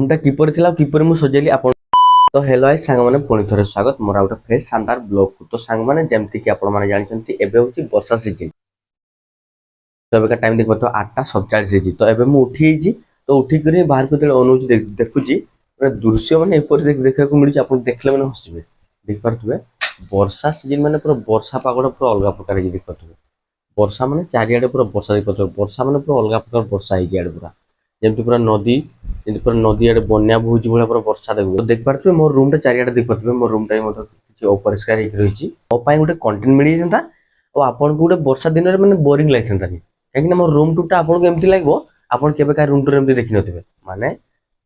ରୁମଟା କିପରି ଥିଲା କିପରି ମୁଁ ସଜେଇଲି ଆପଣ ତ ହେଲୋ ଆଇ ସାଙ୍ଗମାନେ ପୁଣି ଥରେ ସ୍ୱାଗତ ମୋର ଗୋଟେ ଫ୍ରେଶ ଶାନଦାର ବ୍ଲଗକୁ। ତ ସାଙ୍ଗମାନେ ଯେମିତିକି ଆପଣମାନେ ଜାଣିଛନ୍ତି ଏବେ ହେଉଛି ବର୍ଷା ସିଜିନ୍। ତ ଏବେକା ଟାଇମ୍ ଦେଖିପାରୁଥିବ 8:47 ହେଇଛି। ତ ଏବେ ମୁଁ ଉଠିଯାଇଛି। ତ ଉଠିକରି ବାହାରକୁ ଯେତେବେଳେ ଅନଉଛି ଦେଖୁଛି ଗୋଟେ ଦୃଶ୍ୟ ମାନେ ଏପରି ଦେଖିବାକୁ ମିଳୁଛି, ଆପଣ ଦେଖିଲେ ମାନେ ହସିବେ। ଦେଖିପାରୁଥିବେ ବର୍ଷା ସିଜିନ୍ ମାନେ ପୁରା ବର୍ଷା ପାଗଟା ପୁରା ଅଲଗା ପ୍ରକାର ହେଇଛି। ଦେଖିପାରୁଥିବେ ବର୍ଷା ମାନେ ଚାରିଆଡ଼େ ପୁରା ବର୍ଷା ଦେଖିପାରୁଥିବେ। ବର୍ଷା ମାନେ ପୁରା ଅଲଗା ପ୍ରକାର ବର୍ଷା ହେଇଛି ଇଆଡ଼େ ପୁରା ଯେମିତି ପୁରା ନଦୀ, ଯେମିତି ପୁରା ନଦୀ ଆଡ଼େ ବନ୍ୟା ବହୁଛି ଭଳିଆ ପୁରା ବର୍ଷା ଦେଖିପାରୁଥିବେ। ମୋ ରୁମ୍ଟା ଚାରିଆଡ଼େ ଦେଖିପାରୁଥିବେ ମୋ ରୁମ୍ଟା ମଧ୍ୟ କିଛି ଅପରିଷ୍କାର ହେଇକି ରହିଛି। ମୋ ପାଇଁ ଗୋଟେ କଣ୍ଟେଣ୍ଟ ମିଳିଯାଇଥାନ୍ତା ଆଉ ଆପଣଙ୍କୁ ଗୋଟେ ବର୍ଷା ଦିନରେ ମାନେ ବୋରିଂ ଲାଗିଥାନ୍ତାନି, କାହିଁକିନା ମୋ ରୁମ୍ ଟୁର୍ଟା ଆପଣଙ୍କୁ ଏମିତି ଲାଗିବ ଆପଣ କେବେ କାହା ରୁମ୍ ଟୁର୍ ଏମିତି ଦେଖିନଥିବେ। ମାନେ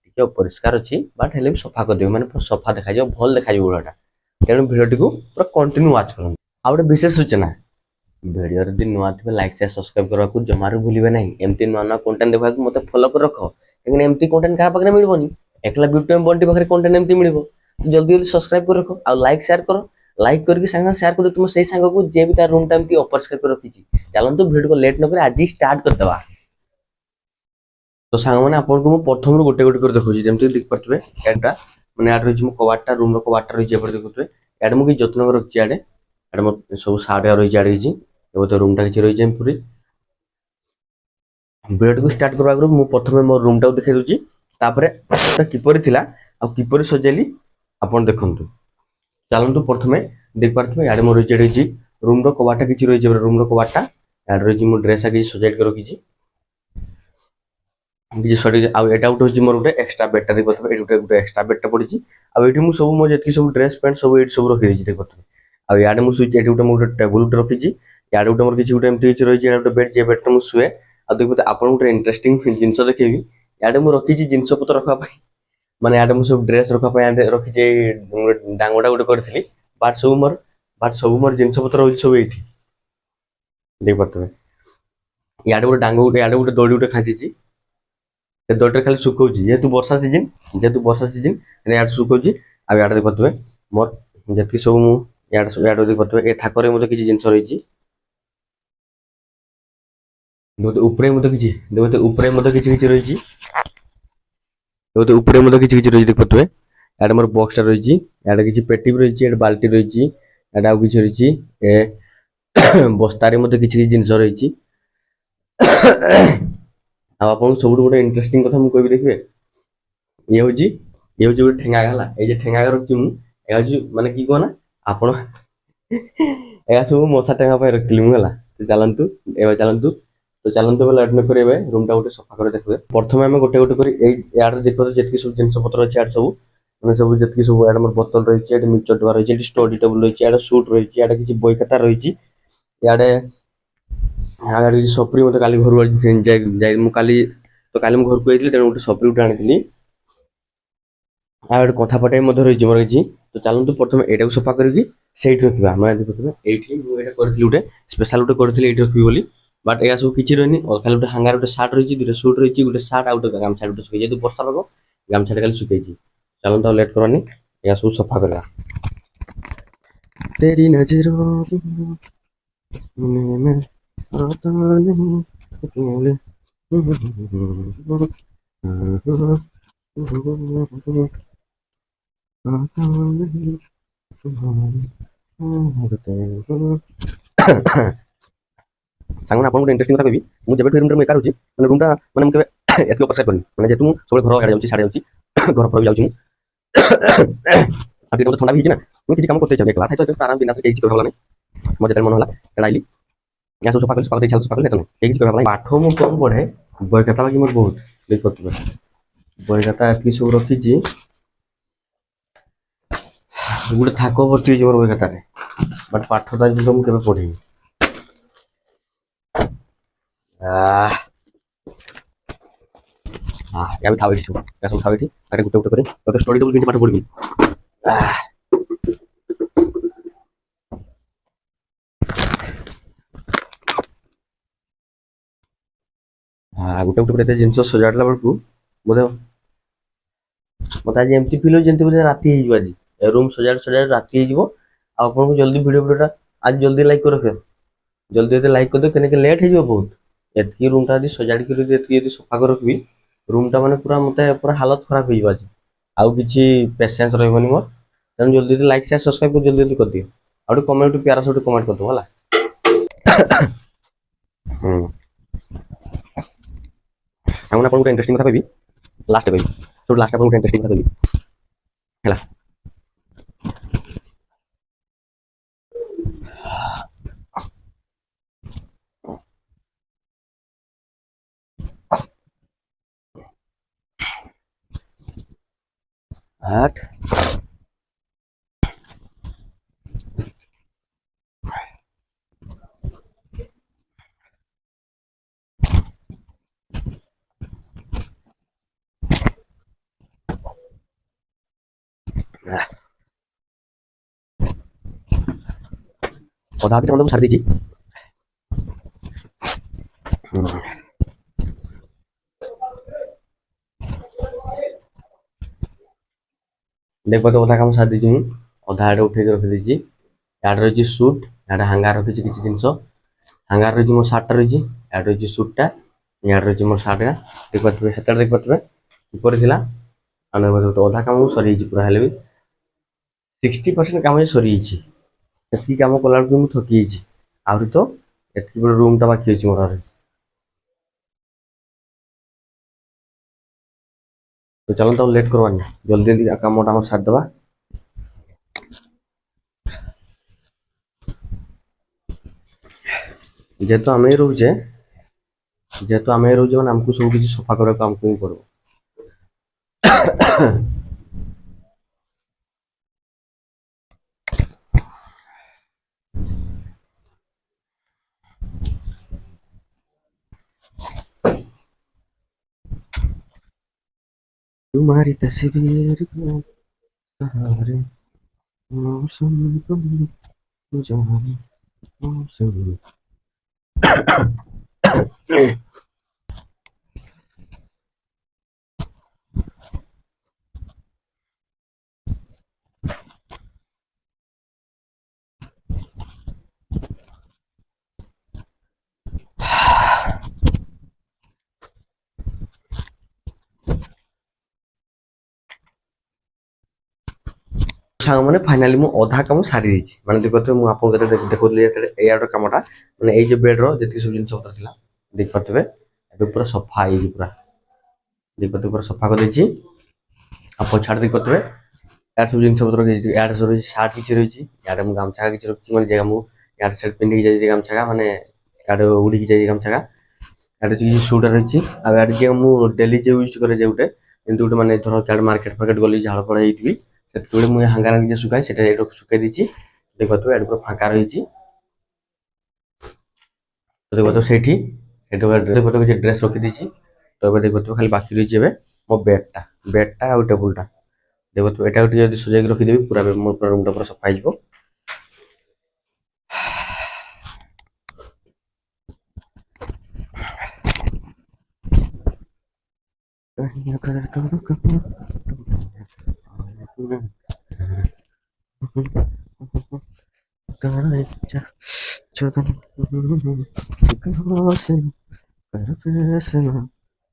ଟିକେ ଅପରିଷ୍କାର ଅଛି ବଟ୍ ହେଲେ ବି ସଫା କରିଦେବେ, ମାନେ ପୁରା ସଫା ଦେଖାଯିବ, ଭଲ ଦେଖାଯିବ ଭିଡ଼ିଓଟା। ତେଣୁ ଭିଡ଼ିଓଟିକୁ ପୁରା କଣ୍ଟିନ୍ୟୁ ୱାଚ୍ କରନ୍ତୁ। ଆଉ ଗୋଟେ ବିଶେଷ ସୂଚନା, ଭିଡ଼ିଓରେ ଯଦି ନୂଆ ଥିବେ ଲାଇକ୍ ସେୟାର ସବସ୍କ୍ରାଇବ୍ କରିବାକୁ ଜମାରୁ ଭୁଲିବେ ନାହିଁ। ଏମିତି ନୂଆ ନୂଆ କଣ୍ଟେଣ୍ଟ ଦେଖିବାକୁ ମୋତେ ଫଲୋ କରି ରଖ, କାହିଁକିନା ଏମିତି କଣ୍ଟେଣ୍ଟ କାହା ପାଖରେ ମିଳିବନି। ଏକଲା ବିୟୁଟି ବଣ୍ଟି ପାଖରେ କଣ୍ଟେଣ୍ଟ ଏମିତି ମିଳିବ। ଜଲ୍ଦି ଜଲ୍ଦି ସବସ୍କ୍ରାଇବ୍ କରି ରଖ ଆଉ ଲାଇକ୍ ସେୟାର କର। ଲାଇକ୍ କରିକି ସାଙ୍ଗେ ସେୟାର କରି ତୁମ ସେଇ ସାଙ୍ଗକୁ ଯିଏ ବି ତା ରୁମ୍ଟା ଏମିତି ଅପରିଷ୍କାର କରି ରଖିଛି। ଚାଲନ୍ତୁ ଭିଡ଼ିଓକୁ ଲେଟ୍ ନ କରି ଆଜି ଷ୍ଟାର୍ଟ କରିଦେବା। ତ ସାଙ୍ଗମାନେ ଆପଣଙ୍କୁ ମୁଁ ପ୍ରଥମରୁ ଗୋଟେ ଗୋଟେ କରି ଦେଖାଉଛି। ଯେମିତି ଦେଖିପାରୁଥିବେ ଏଇଟା ମାନେ ଆଡେ ରହିଛି ମୋ କବାଟଟା, ରୁମ୍ର କବାଟଟା ରହିଛି ଏପଟେ ଦେଖୁଥିବେ। ଇଆଡ଼େ ମୁଁ କିଛି ଯତ୍ନ କରି ରଖିଛି। ଇଆଡ଼େ ମୋ ସବୁ ସାର୍ଟ ରହିଛି, ଆଡ଼େ କିଛି ଏବେ ରୁମ୍ଟା କିଛି ରହିଛି ଏମିତି। ଭିଡ଼ିଓଟିକୁ ଷ୍ଟାର୍ଟ କରିବା ଆଗରୁ ମୁଁ ପ୍ରଥମେ ମୋ ରୁମ୍ଟାକୁ ଦେଖାଇ ଦେଉଛି, ତାପରେ କିପରି ଥିଲା ଆଉ କିପରି ସଜେଇଲି ଆପଣ ଦେଖନ୍ତୁ। ଚାଲନ୍ତୁ ପ୍ରଥମେ ଦେଖିପାରୁଥିବେ ଇଆଡ଼େ ମୋର ରହିଛି, ଏଠି ହେଇଛି ରୁମ୍ର କବାଟଟା କିଛି ରହିଛି। ରୁମ୍ର କବାଟଟା ଇଆଡ଼େ ରହିଛି, ମୁଁ ଡ୍ରେସ୍ଟା କିଛି ସଜାଇକି ରଖିଛି କିଛି ସରିଛି। ଆଉ ଏଇଟା ଗୋଟେ ହେଉଛି ମୋର ଗୋଟେ ଏକ୍ସଟ୍ରା ବେଡ୍ଟା ଦେଖିପାରୁଥିବେ। ଏଇଠି ଗୋଟେ ଏକ୍ସଟ୍ରା ବେଡ୍ଟା ପଡ଼ିଛି। ଆଉ ଏଇଠି ମୁଁ ସବୁ ମୋ ଯେତିକି ସବୁ ଡ୍ରେସ୍ ପ୍ୟାଣ୍ଟ ସବୁ ଏଇଠି ସବୁ ରଖିଦେଇଛି ଦେଖିପାରୁଥିବେ। ଆଉ ଇଆଡ଼େ ମୁଁ ଶୋଇଛି, ଏଠି ଗୋଟେ ମୁଁ ଗୋଟେ ଟେବୁଲ୍ ଗୋଟେ ରଖିଛି। ଇଆଡ଼େ ଗୋଟେ ମୋର କିଛି ଗୋଟେ ଏମିତି କିଛି ରହିଛି, ଇଆଡ଼େ ଗୋଟେ ବେଡ୍, ଯେ ବେଡ୍ଟା ମୁଁ ଶୁଏ। ଆଉ ଦେଖିପାରୁଥିବେ ଆପଣଙ୍କୁ ଗୋଟେ ଇଣ୍ଟରେଷ୍ଟିଂ ଜିନିଷ ଦେଖେଇବି। ଇଆଡ଼େ ମୁଁ ରଖିଛି ଜିନିଷ ପତ୍ର ରଖିବା ପାଇଁ, ମାନେ ଇଆଡ଼େ ମୁଁ ସବୁ ଡ୍ରେସ୍ ରଖିବା ପାଇଁ ରଖିଛି। ଏଇ ଡାଙ୍ଗଟା ଗୋଟେ କରିଥିଲି, ବାଟ୍ ସବୁ ମୋର ଜିନିଷ ପତ୍ର ରହୁଛି ସବୁ ଏଇଠି ଦେଖିପାରୁଥିବେ। ଇଆଡ଼େ ଗୋଟେ ଡାଙ୍ଗ ଗୋଟେ, ଇଆଡ଼େ ଗୋଟେ ଦড়ି ଗୋଟେ ଖାଞ୍ଚିଛି। ସେ ଦড়ିଟା ଖାଲି ଶୁଖଉଛି, ଯେହେତୁ ବର୍ଷା ସିଜିନ୍ ଇଆଡ଼େ ଶୁଖଉଛି। ଆଉ ଇଆଡ଼େ ଦେଖିପାରୁଥିବେ ମୋର ଯେତିକି ସବୁ ମୁଁ ଇଆଡ଼େ ଦେଖିପାରୁଥିବେ ଏ ଥାକରେ ମଧ୍ୟ କିଛି ଜିନିଷ ରହିଛି। ଉପରେ ମଧ୍ୟ କିଛି କିଛି ରହିଛି। ଉପରେ ମଧ୍ୟ କିଛି ରହିଛି ଦେଖିପାରୁଥିବେ। ଇଆଡ଼େ ମୋର ବକ୍ସଟା ରହିଛି, ଇଆଡ଼େ କିଛି ପେଟି ବି ରହିଛି, ଇଆଡ଼େ ବାଲ୍ଟି ରହିଛି, ଇଆଡ଼େ ଆଉ କିଛି ରହିଛି। ବସ୍ତାରେ ମଧ୍ୟ କିଛି କିଛି ଜିନିଷ ରହିଛି। ଆଉ ଆପଣଙ୍କୁ ସବୁଠୁ ଗୋଟେ ଇଣ୍ଟରେଷ୍ଟିଂ କଥା ମୁଁ କହିବି, ଦେଖିବେ ଇଏ ହଉଛି ଗୋଟେ ଠେଙ୍ଗା ହେଲା। ଏଇ ଯେ ଠେଙ୍ଗା ରଖିଛି ମୁଁ, ଏହା ହଉଛି ମାନେ କି କହ ନା ଆପଣ ଏହା ସବୁ ମଶା ଟେଙ୍ଗା ପାଇଁ ରଖିଥିଲି ମୁଁ ହେଲା। ଚାଲନ୍ତୁ ବୋଲେ ଲେଟ୍ ନ କରି ଏବେ ରୁମ୍ଟା ଗୋଟେ ସଫା କରି ଦେଖିବେ। ପ୍ରଥମେ ଆମେ ଗୋଟେ ଗୋଟେ କରି ଏଇ ଇଆଡ଼େ ଦେଖିପାରୁଥିବେ ଯେତିକି ସବୁ ଜିନିଷ ପତ୍ର ଅଛି। ଇଆଡ଼େ ସବୁ ମାନେ ସବୁ ଯେତିକି ସବୁ ଇଆଡ଼େ ମୋର ବୋତଲ ରହିଛି, ଏଠି ମିକ୍ସଚର ଡବା ରହିଛି, ଏଠି ଷ୍ଟଡି ଟେବୁଲ୍ ରହିଛି, ଇଆଡ଼େ ସୁଟ୍ ରହିଛି, ଇଆଡ଼େ କିଛି ବହି ଖାତା ରହିଛି। ଇଆଡ଼େ କିଛି ସପୁରି ମୋତେ କାଲି ଘରୁ ଯାଇ ମୁଁ କାଲି ମୁଁ ଘରକୁ ଯାଇଥିଲି, ତେଣୁ ଗୋଟେ ସପୁରି ଗୋଟେ ଆଣିଥିଲି। ଆଉ ଗୋଟେ କଥା ପଟେ ମଧ୍ୟ ରହିଛି ମୋର କିଛି। ତ ଚାଲନ୍ତୁ ପ୍ରଥମେ ଏଇଟାକୁ ସଫା କରିକି ସେଇଠି ରଖିବା। ଆମେ ଦେଖୁଥିବେ ଏଇଠି ମୁଁ ଏଇଟା କରିଥିଲି, ଗୋଟେ ସ୍ପେଶାଲ ଗୋଟେ କରିଥିଲି ଏଇଠି ରଖିବି ବୋଲି। ବଟ୍ ଏହା ସବୁ କିଛି ରହିନି, ଖାଲି ଗୋଟେ ହାଙ୍ଗାର ଗୋଟେ ସାର୍ଟ ରହିଛି, ଦୁଇଟା ସୁଟ୍ ରହିଛି, ଗୋଟେ ସାର୍ଟ ଆଉ ଗୋଟେ ଗାମଛା ଗୋଟେ ଶୁଖେଇଛି। ଯେହେତୁ ବର୍ଷା ପାଗ ଗାମଛାଟା ଖାଲି ଶୁଖେଇଛି। ଚାଲନ୍ତୁ ଆଉ ଲେଟ୍ କରନି, ଏହା ସବୁ ସଫା କରିବା। ତେରି ନଜରୋं में आता नहीं अकेले। ସାଙ୍ଗମାନେ ଆପଣଙ୍କୁ ଗୋଟେ ଇଣ୍ଟରେଷ୍ଟିଂ କଥା କହିବି। ମୁଁ ଯେବେଠୁ ରୁମ୍ଟା ମୁଁ ଏକା ରହୁଛି, ମାନେ ରୁମ୍ଟା ମାନେ ମୁଁ କେବେ ଏତିକି ଅପରିଷ୍କାର କରିନି। ମାନେ ଯେହେତୁ ମୁଁ ସବୁବେଳେ ଘର ଆଡ଼େ ଯାଉଛି, ସାଡ଼େ ଯାଉଛି, ଘର ଫର ବି ଯାଉଛି ମୁଁ। ଆଉ ଟିକେ ମୋତେ ଥଣ୍ଡା ବି ହେଇଛି ନା, ମୁଁ କିଛି କାମ କରତେ ଇଚ୍ଛା ଏକଲା ଥାଇ ଆରାମ ବିନା କିଛି କରିବା ନାହିଁ। ମୋର ଯେତେବେଳେ ମନ ହେଲା ଏଡ଼ାଇଲି, ଏହା ସବୁ ସଫା କଲି, ସଫା କଲି ଏତେ କିଛି କରିବା ନାହିଁ। ପାଠ ମୁଁ କମ୍ ପଢ଼େ, ବହି ଖାତା ବାକି ମୋର ବହୁତ ଦେଖିପାରୁଥିବେ। ବହି ଖାତା ଏତିକି ସବୁ ରଖିଛି, ଗୋଟେ ଥାକ ଭର୍ତ୍ତି ହେଇଛି ମୋର ବହି ଖାତାରେ। ବଟ୍ ପାଠଟା ମୁଁ କେବେ ପଢ଼ିନି। ଏବେ ଥାଉ ଏଠି ସବୁ, ସବୁ ଥାଉ ଏଠି। ଗୋଟେ ଗୋଟେ କରି ତତେ ଷ୍ଟଡି ଟେବୁଲ୍ କେମିତି ପାଠ ପଢ଼ିବି। ଗୋଟେ ଗୋଟେ ଏତେ ଜିନିଷ ସଜାଡ଼ିଲା ବେଳକୁ ମୋତେ ଆଜି ଏମିତି ଫିଲ୍ ହେଉଛି ଯେମିତି ରାତି ହେଇଯିବ। ଆଜି ରୁମ୍ ସଜାଡ଼ି ରାତି ହେଇଯିବ। ଆଉ ଆପଣଙ୍କୁ ଜଲ୍ଦି ଭିଡ଼ିଓଟା ଆଜି ଜଲ୍ଦି ଲାଇକ୍ କରି ରଖିବେ, ଜଲ୍ଦି ଲାଇକ୍ କରିଦେବେ, କେମିତି ଲେଟ୍ ହେଇଯିବ ବହୁତ। ଏତିକି ରୁମ୍ଟା ଯଦି ସଜାଡ଼ିକି ଏତିକି ଯଦି ସଫା କରି ରଖିବି, ରୁମ୍ଟା ମାନେ ପୁରା ମତେ ପୁରା ହାଲତ ଖରାପ ହେଇଯିବ ଆଜି। ଆଉ କିଛି ପେସେନ୍ସ ରହିବନି ମୋର। ତେଣୁ ଜଲ୍ଦି ଜଲ୍ଦି ଲାଇକ୍ ସେୟାର ସବସ୍କ୍ରାଇବ କରି ଜଲ୍ଦି ଜଲ୍ଦି କରିଦିଅ। ଆଉ ଗୋଟେ କମେଣ୍ଟ ପ୍ୟାରା ଗୋଟେ କମେଣ୍ଟ କରିଦବ ହେଲା। ହୁଁ ସାଙ୍ଗମାନେ ଆପଣଙ୍କୁ ଗୋଟେ ଇଣ୍ଟରେଷ୍ଟିଂ କଥା କହିବି। ଲାଷ୍ଟ କହିବି ସବୁ ଲାଷ୍ଟ ଆପଣଙ୍କୁ ଗୋଟେ ଇଣ୍ଟରେଷ୍ଟିଂ କଥା କହିବି ହେଲା। ଆଠ ଅଧା ଅଧି ମୁଁ ଛାଡ଼ି ଦେଇଛି। देखो तो अधा काम सारी देछि अधा आड़े उठेक रखी देछि। याड रही सुट याडे हांगार रखी किसी जिनस हांगार रही मो सार्टा रही याड रही सुटटा याड रही मोर सार्टा देख पारे हेतर देख पारे ऊपर थिला अधा काम सरी पूरा हेले भी 60% काम सरी एति काम कला मु थकी आहरी तो एति बड़ रूमटा बाकी अछि मोर। तो चलो तो लेट करवानी जल्दी जल्दी काम सारी दबा। जेहेतु आम रोचे मैंने आमको सब किसी सफा करने को आमको ही पड़ो। तुम्हारी तस्वीर को सहारे मौसम को जाने मौसम सांग मैंने फाइनाली मु अधा काम सारी देछि माने देखते मु आपन कते देखुली एयाडर कामटा माने ए जे बेड रो जति सब जिंस पत्र थिला देख पातबे एबे पूरा सफा आई पूरा देख पातबे पूरा सफा कर देछि। आप छाड़ देख पातबे यार सब जिंस पत्र के यार सब शर्ट किछि रहिछि यार मु गामछा किछि रखछि माने जगह मु यार शर्ट पिंडी जाई गामछा माने यार उडी की जाई गामछा यार किछि सूट रहिछि आ यार जे मु डेली जे यूज करे जे उटे किंतु उटे माने धरो यार मार्केट फार्केट गली झाड़ पड़ हेइतबी से मुझे हांगार जे सुखाए से सुखाई दीची देख पातबे एड पूरा फांका रही तो देख पातबे सेठी देख पातबे जे ड्रेस रखी दीची तो एबे देख पातबे खाली बाकी रही जेबे मो बेडटा आ टेबुलटा देख पातबे एटा उठी जदी सजाई रखी देबी पूरा मो पूरा रूमटा पूरा सफा हो जिवो।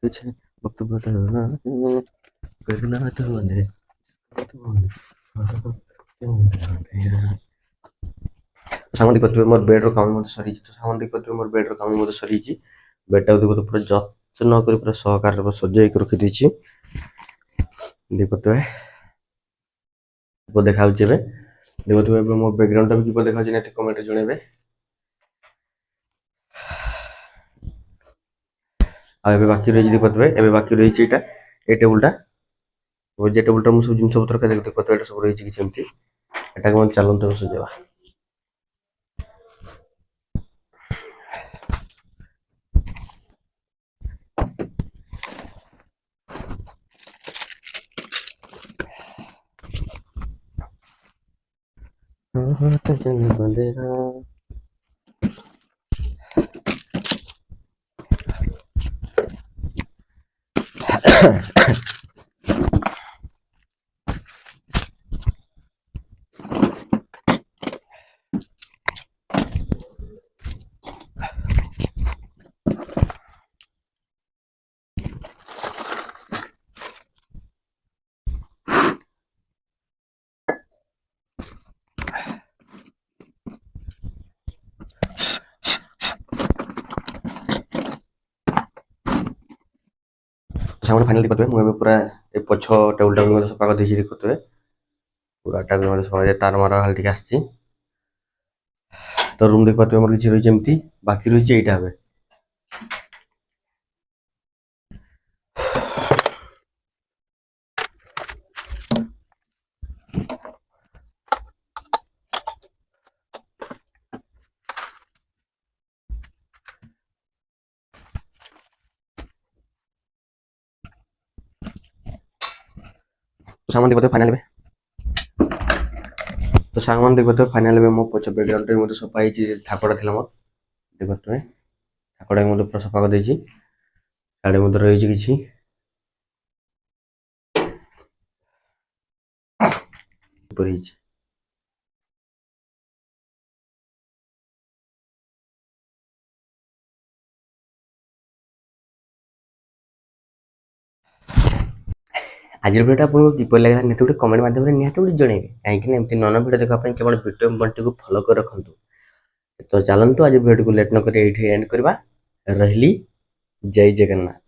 तुझे वक्त बदलना करना तो है सामने देख पातबे मोर बेड रो काम मते सरी तो सामने देख पातबे मोर बेड रो काम मते सरी बेडटा देख पातबे पूरा जत्न कर पूरा सहकार रे सजाई के रखी देछि देख पातबे को देखा जेबे देख पातबे मो बैकग्राउंड भी किपो देखा जे कमेंट रे जणेबे। आ एबे बाकी रही देख पातबे एबे बाकी रही एटा ए टेबुलटा जे टेबुलटा मु सब जिंस पत्र के देख पातबे एटा सब रही कि एमती एटा को चलन तो सजेबा। तो चल बंदेरा ସାଙ୍ଗମାନେ ଫାଇନାଲ ଦେଖିପାରୁଥିବେ ମୁଁ ଏବେ ପୁରା ଏ ପଛ ଟେବୁଲଟାକୁ ମଧ୍ୟ ସଫା କରିଦେଇଛି ଦେଖୁଥିବେ ପୁରାଟାକୁ ମଧ୍ୟ ସଫା କରିଦେଇ ତାର ମାର ଖାଲି ଟିକେ ଆସିଛି ତ ରୁମ୍ ଦେଖିପାରୁଥିବେ ମୋର କିଛି ରହିଛି ଏମିତି ବାକି ରହିଛି ଏଇଟା ଏବେ तो सामान देखो फाइनल में तो सामान देखो तो फाइनल में मो पछ बैकग्राउंड रे मते सफा हिची ठाकड़ा थिला मोर देखो तो ठाकड़ा मते पूरा सफा कर देछि साडे मते रहिछि किछि ऊपर हिची आज भिडियो आपको किपर लगा निहत गोटे कमेंट माध्यम निहत गोटे जनइबे कहीं एमती नन भिडियो देखा केवल भिडियो बंटी को फॉलो कर रखु तो चलतु आज भिडियो को लेट नक एंड करवा रही जय जगन्नाथ।